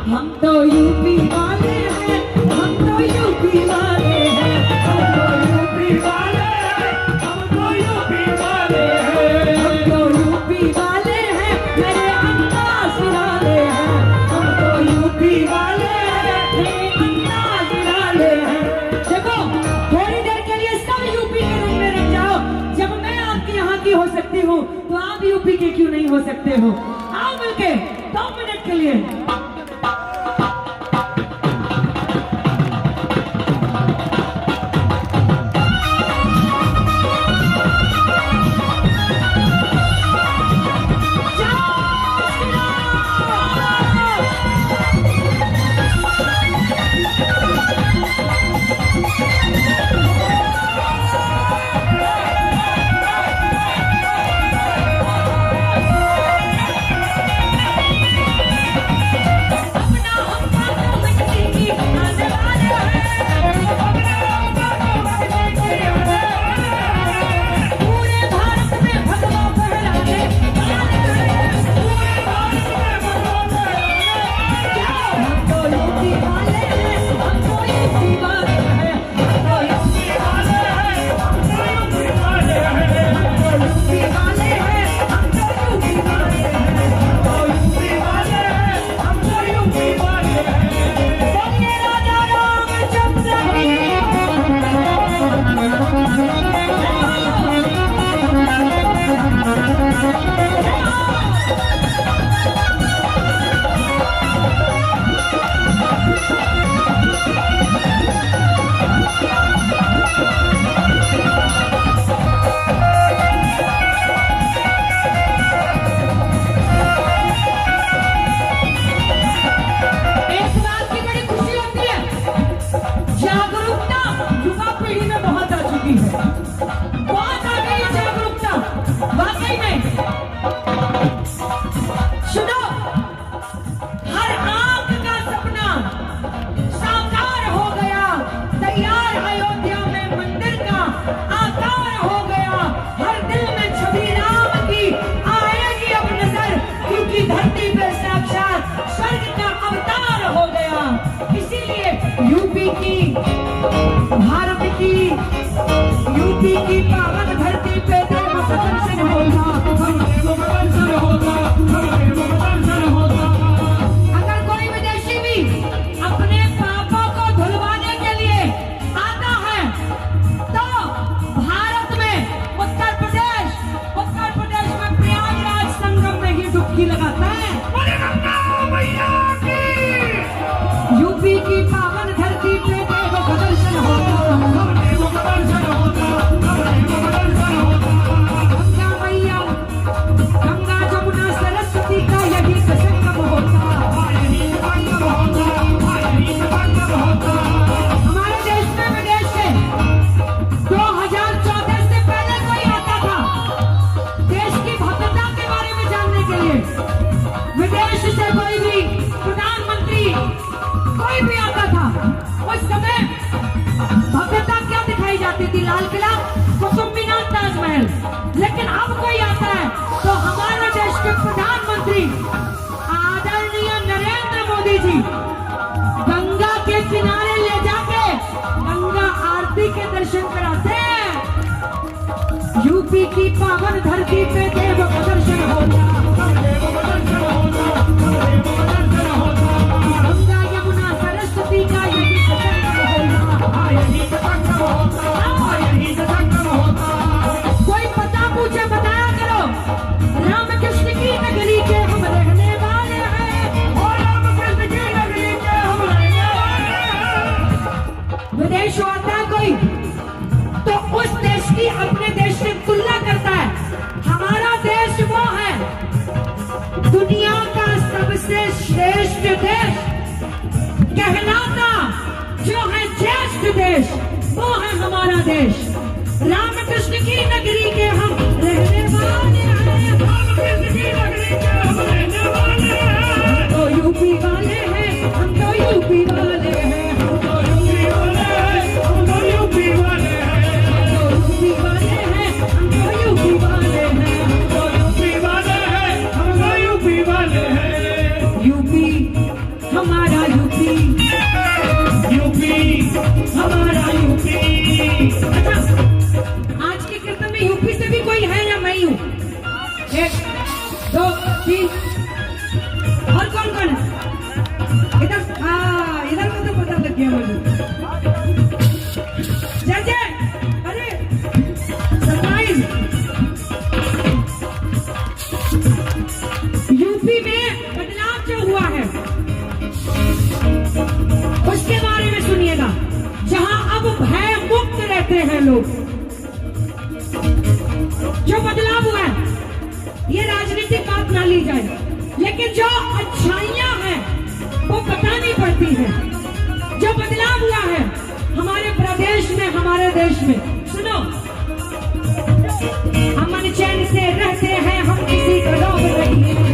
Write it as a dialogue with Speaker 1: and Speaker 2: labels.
Speaker 1: हम तो यूपी वाले हैं, हम तो यूपी वाले हैं, हम तो यूपी वाले हैं, हम तो यूपी वाले हैं, हम तो यूपी वाले हैं, मेरे अंदाज निराले हैं, हम तो यूपी वाले हैं, मेरे अंदाज निराले हैं। देखो थोड़ी देर के लिए सब यूपी के रूप में रख जाओ। जब मैं आपके यहाँ की हो सकती हूँ तो आप यूपी के क्यों नहीं हो सकते हो? आओ मिलके 2 मिनट के लिए। भारत की यूपी की पावन धरती पे देव का दर्शन होगा, अगर कोई विदेशी भी अपने पापों को धुलवाने के लिए आता है तो भारत में उत्तर प्रदेश में प्रयागराज संगम में ही डुबकी लगाता है। यूपी की पावन धरती पे देव का दर्शन होगा, गंगा मैया, गंगा जमुना सरस्वती का यही संगम होता। हमारे देश में विदेश से 2014 से पहले कोई आता था देश की भव्यता के बारे में जानने के लिए। विदेश से कोई भी प्रधानमंत्री कोई भी आता था, उस समय भव्यता क्या दिखाई जाती थी? लाल किला, कुतुब मीनार, ताजमहल। लेकिन अब कोई आता है तो हमारे देश के प्रधानमंत्री आदरणीय नरेंद्र मोदी जी गंगा के किनारे ले जाके गंगा आरती के दर्शन कराते हैं। यूपी की पावन धरती पे देव का दर्शन होता, गंगा यमुना सरस्वती का यही कोई पता पूछे बताया करो। रामकृष्ण की नगरी के हम रहने वाले हैं, रामकृष्ण की नगरी के हम रहने वाले हैं। विदेश आता है कोई तो उस देश की अपने देश से तुलना करता है। हमारा देश वो है दुनिया का सबसे श्रेष्ठ देश कहलाता, जो है ज्येष्ठ देश, वो है हमारा देश। रामकृष्ण की नगरी के हम रहने वाले हैं, रामकृष्ण की नगरी के हम रहने वाले हैं। हम तो यूपी वाले हैं, हम तो यूपी वाले हैं, हम तो यूपी वाले हैं, हम तो यूपी वाले हैं, हम तो यूपी वाले हैं, हम तो यूपी वाले हैं, हम तो यूपी वाले हैं, हम तो यूपी वाले हैं। यूपी हमारा यूपी,
Speaker 2: यूपी
Speaker 1: हमारा यूपी। अच्छा, आज के कीर्तन में यूपी से भी कोई है या मैं हूँ? 1 2 3 और कौन कौन है इधर? हाँ, इधर को तो पता लग गया मुझे। जय जय, अरे सरप्राइज। यूपी में बदलाव जो हुआ है उसके बारे में सुनिएगा। जहां अब भय मुक्त रहते हैं लोग, जो बदलाव हुआ है, ये राजनीतिक बात ना ली जाए, लेकिन जो अच्छाइयां हैं वो बतानी पड़ती है। जो बदलाव हुआ है हमारे प्रदेश में, हमारे देश में, सुनो। अमन चैन से रहते हैं हम, किसी का लोभ नहीं।